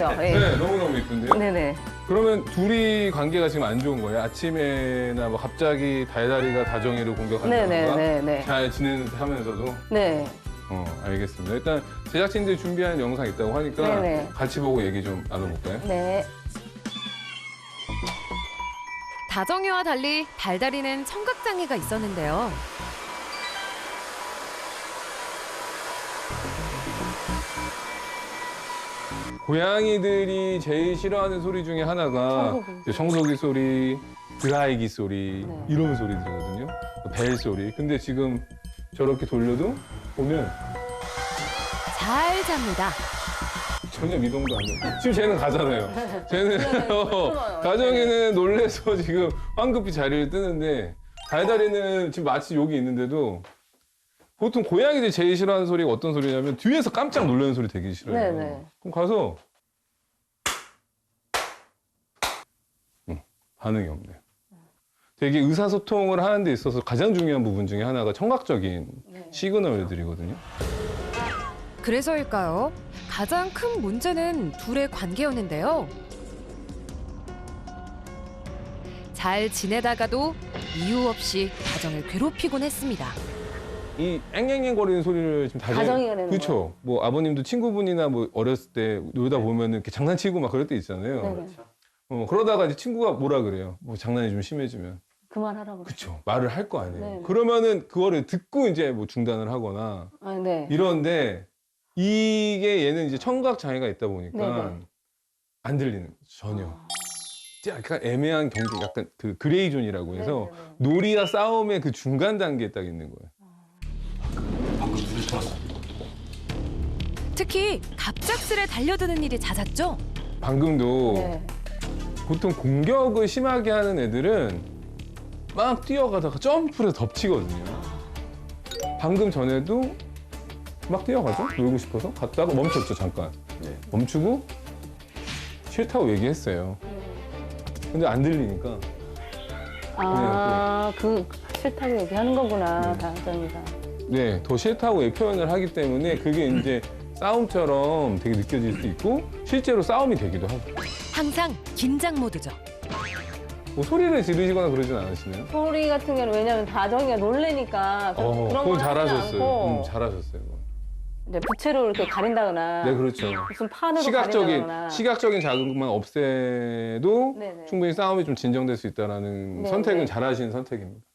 네, 네. 너무너무 이쁜데요? 네네. 그러면 둘이 관계가 지금 안 좋은 거예요? 아침에나 뭐 갑자기 달달이가 다정이를 공격한다던가? 네네네네. 잘 지내면서도? 네. 알겠습니다. 일단 제작진들이 준비한 영상 있다고 하니까 네네. 같이 보고 얘기 좀 나눠볼까요? 네. 다정이와 달리 달달이는 청각장애가 있었는데요. 고양이들이 제일 싫어하는 소리 중에 하나가 청소기. 이제 청소기 소리, 드라이기 소리, 네. 이런 소리들이거든요. 벨 소리. 근데 지금 저렇게 돌려도 보면 잘 잡니다. 전혀 미동도 안 돼요. 지금 쟤는 가잖아요. 쟤는 끊어요. 다정이는 놀래서 지금 황급히 자리를 뜨는데 달달이는 지금 마치 여기 있는데도 보통 고양이들이 제일 싫어하는 소리가 어떤 소리냐면 뒤에서 깜짝 놀라는 소리 되게 싫어해요. 네네. 그럼 가서 반응이 없네요. 되게 의사소통을 하는 데 있어서 가장 중요한 부분 중에 하나가 청각적인 시그널들이거든요. 그래서일까요? 가장 큰 문제는 둘의 관계였는데요. 잘 지내다가도 이유 없이 다정을 괴롭히곤 했습니다. 이 앵앵앵거리는 소리를 지금 다정이가 내는 그렇죠. 뭐 아버님도 친구분이나 뭐 어렸을 때 놀다 보면은 이렇게 장난치고 막 그럴 때 있잖아요. 네네. 그러다가 이제 친구가 뭐라 그래요. 뭐 장난이 좀 심해지면. 그만하라고. 그렇죠. 말을 할 거 아니에요. 네네. 그러면은 그거를 듣고 이제 뭐 중단을 하거나 아, 네. 이런데 이게 얘는 이제 청각 장애가 있다 보니까 네네. 안 들리는 거죠. 전혀. 약간 애매한 경계, 약간 그 그레이 존이라고 해서 네네네. 놀이와 싸움의 그 중간 단계에 딱 있는 거예요. 특히 갑작스레 달려드는 일이 잦았죠. 방금도 네. 보통 공격을 심하게 하는 애들은 막 뛰어가다가 점프를 해서 덮치거든요. 방금 전에도 막 뛰어가죠? 놀고 싶어서 갔다가 멈췄죠, 잠깐. 멈추고 싫다고 얘기했어요. 근데 안 들리니까. 아, 그 싫다고 얘기하는 거구나, 다정이가. 네, 더 싫다고 표현을 하기 때문에 그게 이제 싸움처럼 되게 느껴질 수 있고 실제로 싸움이 되기도 하고. 항상 긴장 모드죠. 뭐 소리를 지르시거나 그러진 않으시나요? 소리 같은 경우는 왜냐면 다정이가 놀래니까 그런 그건 건 하지 잘하셨어요. 않고 잘하셨어요. 그건. 이제 부채로 이렇게 가린다거나 네, 그렇죠. 무슨 판으로 가린다거나 시각적인 자극만 없애도 네네. 충분히 싸움이 좀 진정될 수 있다는 네, 선택은 네. 잘하신 선택입니다.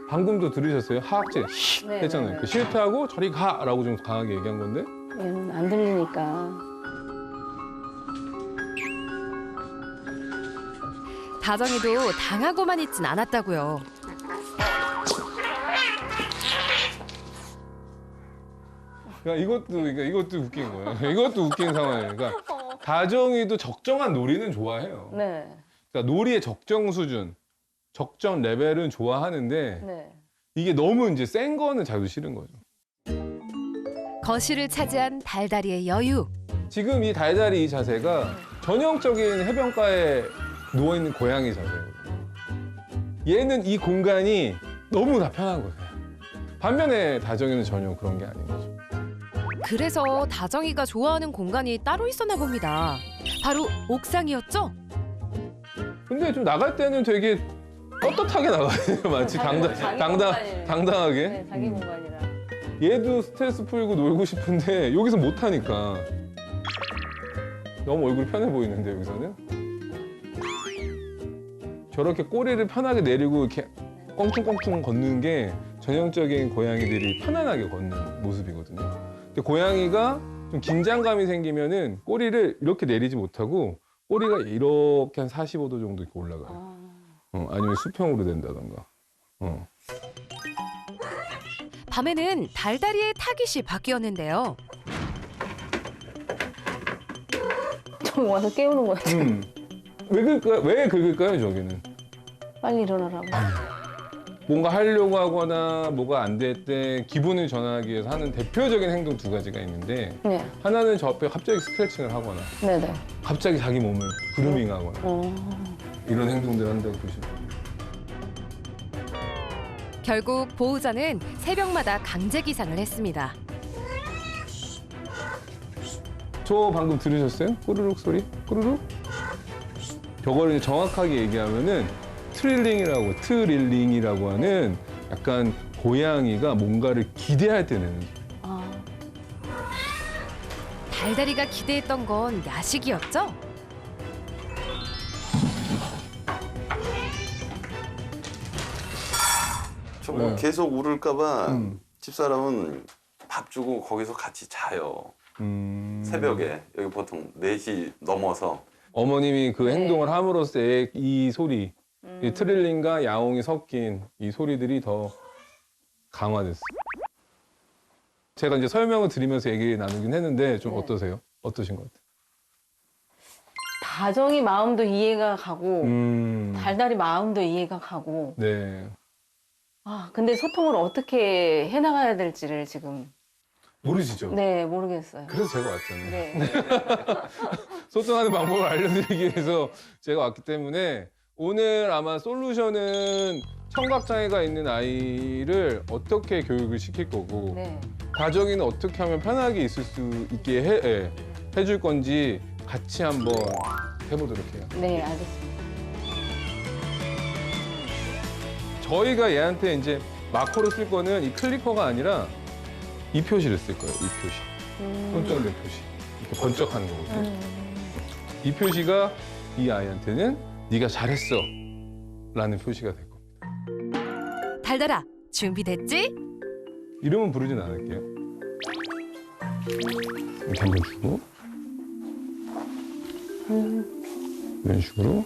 방금도 들으셨어요? 하악질 네, 했잖아요. 네, 네. 그 싫다고 저리 가라고 좀 강하게 얘기한 건데 얘는 안 들리니까. 다정이도 당하고만 있진 않았다고요. 그러니까 이것도 웃긴 거예요. 이것도 웃긴 상황이에요. 그러니까 다정이도 적정한 놀이는 좋아해요. 네. 그러니까 놀이의 적정 수준, 적정 레벨은 좋아하는데 네. 이게 너무 이제 센 거는 자기도 싫은 거죠. 거실을 차지한 달달이의 여유. 지금 이 달달이 이 자세가 전형적인 해변가에 누워있는 고양이 자세거든요. 얘는 이 공간이 너무나 편한 거예요. 반면에 다정이는 전혀 그런 게 아닌 거죠. 그래서 다정이가 좋아하는 공간이 따로 있었나 봅니다. 바로 옥상이었죠? 근데 좀 나갈 때는 되게 떳떳하게 나가요. 마치 자기 공간이에요. 당당하게. 네, 자기 공간이라. 얘도 스트레스 풀고 놀고 싶은데 여기서 못 하니까 너무 얼굴이 편해 보이는데 여기서는 저렇게 꼬리를 편하게 내리고 이렇게 껑충껑충 걷는 게 전형적인 고양이들이 편안하게 걷는 모습이거든요. 근데 고양이가 좀 긴장감이 생기면은 꼬리를 이렇게 내리지 못하고 꼬리가 이렇게 한 45도 정도 이렇게 올라가요. 아니면 수평으로 된다던가. 밤에는 달달이의 타깃이 바뀌었는데요. 좀 와서 깨우는 거야. 왜 긁을까요, 저기는? 빨리 일어나라고. 뭔가 하려고 하거나 뭐가 안 될 때 기분을 전하기 위해서 하는 대표적인 행동 두 가지가 있는데 네. 하나는 저 앞에 갑자기 스트레칭을 하거나 네네. 갑자기 자기 몸을 그루밍하거나 이런 행동들을 한다고 보시면 돼요. 결국 보호자는 새벽마다 강제 기상을 했습니다. 저 방금 들으셨어요? 꼬르륵 소리? 꼬르륵? 저거를 정확하게 얘기하면은 트릴링이라고 하는 약간 고양이가 뭔가를 기대할 때 내는 소리. 아, 달달이가 기대했던 건 야식이었죠? 저거 네. 계속 울을까봐 음. 집사람은 밥 주고 거기서 같이 자요. 새벽에 여기 보통 4시 넘어서 어머님이 그 네. 행동을 함으로써 이 소리, 이 트릴링과 야옹이 섞인 이 소리들이 더 강화됐어요. 제가 이제 설명을 드리면서 얘기 나누긴 했는데 좀 네. 어떠세요? 어떠신 것 같아요? 다정이 마음도 이해가 가고 음. 달달이 마음도 이해가 가고. 네. 아, 근데 소통을 어떻게 해나가야 될지를 지금 모르시죠? 네, 모르겠어요. 그래서 제가 왔잖아요. 네. 소통하는 방법을 알려드리기 위해서 제가 왔기 때문에 오늘 아마 솔루션은 청각장애가 있는 아이를 어떻게 교육을 시킬 거고 네. 다정이는 어떻게 하면 편하게 있을 수 있게 해줄 건지 같이 한번 해보도록 해요. 네, 알겠습니다. 저희가 얘한테 이제 마커로 쓸 거는 이 클리커가 아니라 이 표시를 쓸 거예요. 이 표시. 손정된 표시. 이렇게 번쩍하는 거거든요. 이 표시가 이 아이한테는 네가 잘했어 라는 표시가 될 겁니다. 달달아, 준비됐지? 이름은 부르진 않을게요. 이렇게 한번 주고 이런 식으로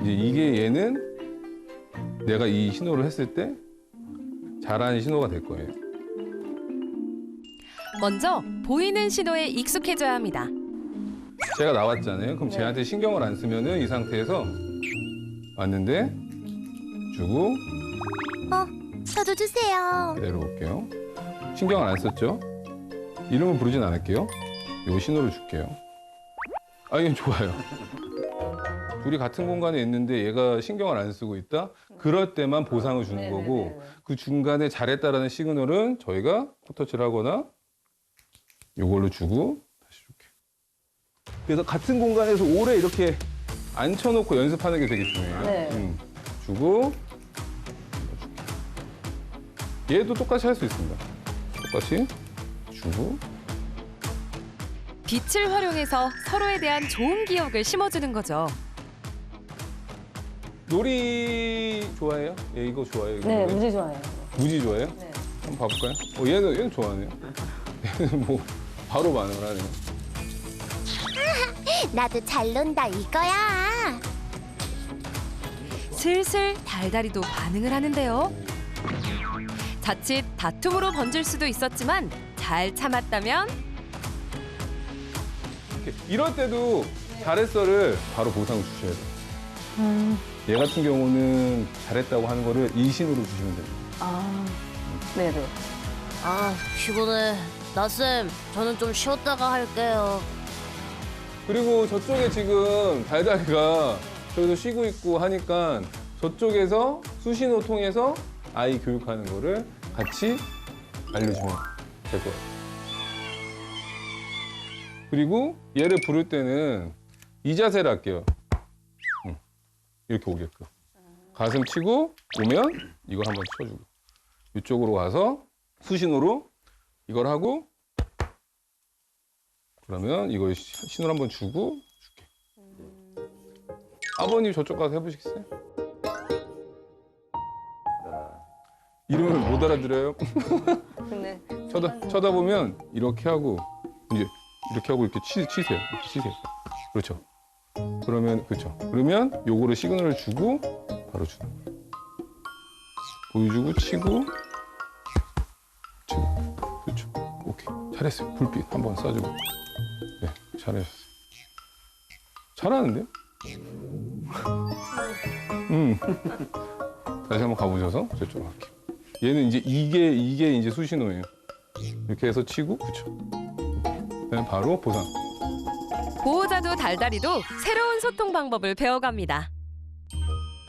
이제 이게 얘는 내가 이 신호를 했을 때 잘하는 신호가 될 거예요. 먼저 보이는 신호에 익숙해져야 합니다. 제가 나왔잖아요. 그럼 쟤한테 신경을 안 쓰면은 이 상태에서 왔는데 주고 저도 주세요. 내려올게요. 신경을 안 썼죠? 이름을 부르진 않을게요. 요 신호를 줄게요. 아, 이건 좋아요. 둘이 같은 공간에 있는데 얘가 신경을 안 쓰고 있다? 그럴 때만 보상을 주는 네네네. 거고 그 중간에 잘했다라는 시그널은 저희가 코터치를 하거나 요걸로 주고 다시 줄게요. 그래서 같은 공간에서 오래 이렇게 앉혀놓고 연습하는 게 되게 중요해요. 네. 주고 얘도 똑같이 할 수 있습니다. 똑같이 주고 빛을 활용해서 서로에 대한 좋은 기억을 심어주는 거죠. 놀이 좋아해요? 얘 이거 좋아해요? 이거 네, 놀이? 무지 좋아해요. 무지 좋아해요? 네. 한번 봐볼까요? 얘는 좋아하네요. 얘는 뭐 바로 반응을 하네요. 나도 잘 논다 이거야. 슬슬 달달이도 반응을 하는데요. 자칫 다툼으로 번질 수도 있었지만 잘 참았다면 이럴 때도 잘했어를 바로 보상을 주셔야 돼요. 얘 같은 경우는 잘했다고 하는 거를 일신으로 주시면 됩니다. 아, 네네. 아 피곤해. 나쌤 저는 좀 쉬었다가 할게요. 그리고 저쪽에 지금 달달이가 저기서 쉬고 있고 하니까 저쪽에서 수신호 통해서 아이 교육하는 거를 같이 알려주면 될 것 같아요. 그리고 얘를 부를 때는 이 자세를 할게요. 이렇게 오게끔. 가슴 치고 오면 이걸 한번 쳐주고 이쪽으로 가서 수신호로 이걸 하고 그러면 이걸 신호를 한번 주고 줄게. 아버님 저쪽 가서 해보시겠어요? 이름을 못 알아들어요? 근데 쳐다보면 이렇게 하고 이제 이렇게 하고 이렇게 치세요. 이렇게 치세요. 그렇죠. 그러면 그렇죠. 그러면 요거를 시그널을 주고 바로 주는 거예요. 보여주고 치고 그렇죠. 오케이. 잘했어요. 불빛 한번 쏴주고. 네, 잘했어요. 잘하는데요? 다시 한번 가보셔서 저쪽으로 갈게요. 얘는 이제 이게 이제 수신호예요. 이렇게 해서 치고 그렇죠. 그다음에 바로 보상. 보호자도 달달이도 새로운 소통 방법을 배워갑니다.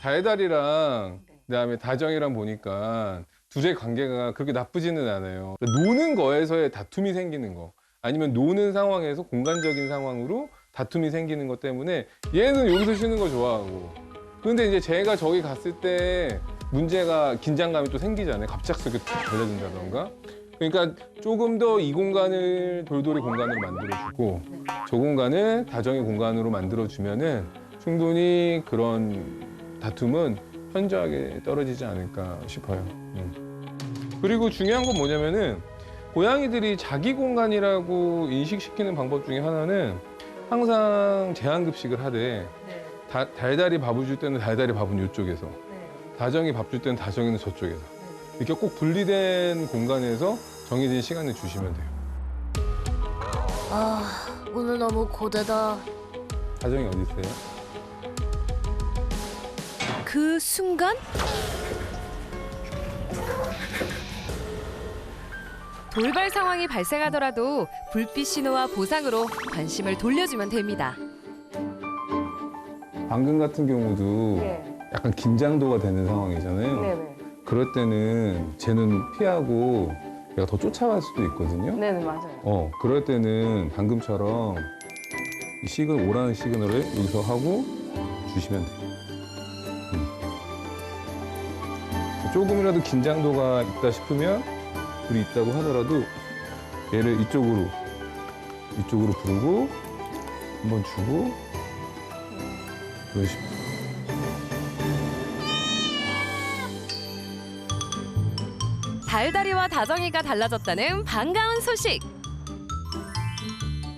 달달이랑 그다음에 다정이랑 보니까 둘의 관계가 그렇게 나쁘지는 않아요. 노는 거에서의 다툼이 생기는 거, 아니면 노는 상황에서 공간적인 상황으로 다툼이 생기는 것 때문에 얘는 여기서 쉬는 거 좋아하고, 근데 이제 제가 저기 갔을 때 문제가 긴장감이 또 생기잖아요. 갑작스럽게 달라진다던가. 그러니까 조금 더 이 공간을 돌돌이 공간으로 만들어주고 저 공간을 다정의 공간으로 만들어주면은 충분히 그런 다툼은 현저하게 떨어지지 않을까 싶어요. 그리고 중요한 건 뭐냐면은 고양이들이 자기 공간이라고 인식시키는 방법 중에 하나는 항상 제한급식을 하되 달달이 밥을 줄 때는 달달이 밥은 이쪽에서, 다정이 밥 줄 때는 다정이는 저쪽에서, 이렇게 꼭 분리된 공간에서 정해진 시간을 주시면 돼요. 아, 오늘 너무 고되다. 다정이 어디 있어요? 그 순간 돌발 상황이 발생하더라도 불빛 신호와 보상으로 관심을 돌려주면 됩니다. 방금 같은 경우도 네. 약간 긴장도가 되는 상황이잖아요. 네네. 그럴 때는 쟤는 피하고 얘가 더 쫓아갈 수도 있거든요. 네네, 맞아요. 그럴 때는 방금처럼 이 오라는 시그널을 여기서 하고 주시면 돼요. 조금이라도 긴장도가 있다 싶으면, 불이 있다고 하더라도 얘를 이쪽으로 부르고 한번 주고 이런 식으로. 달달이와 다정이가 달라졌다는 반가운 소식.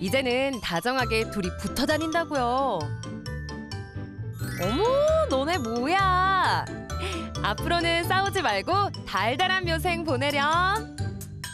이제는 다정하게 둘이 붙어 다닌다고요. 어머, 너네 뭐야? 앞으로는 싸우지 말고 달달한 묘생 보내렴.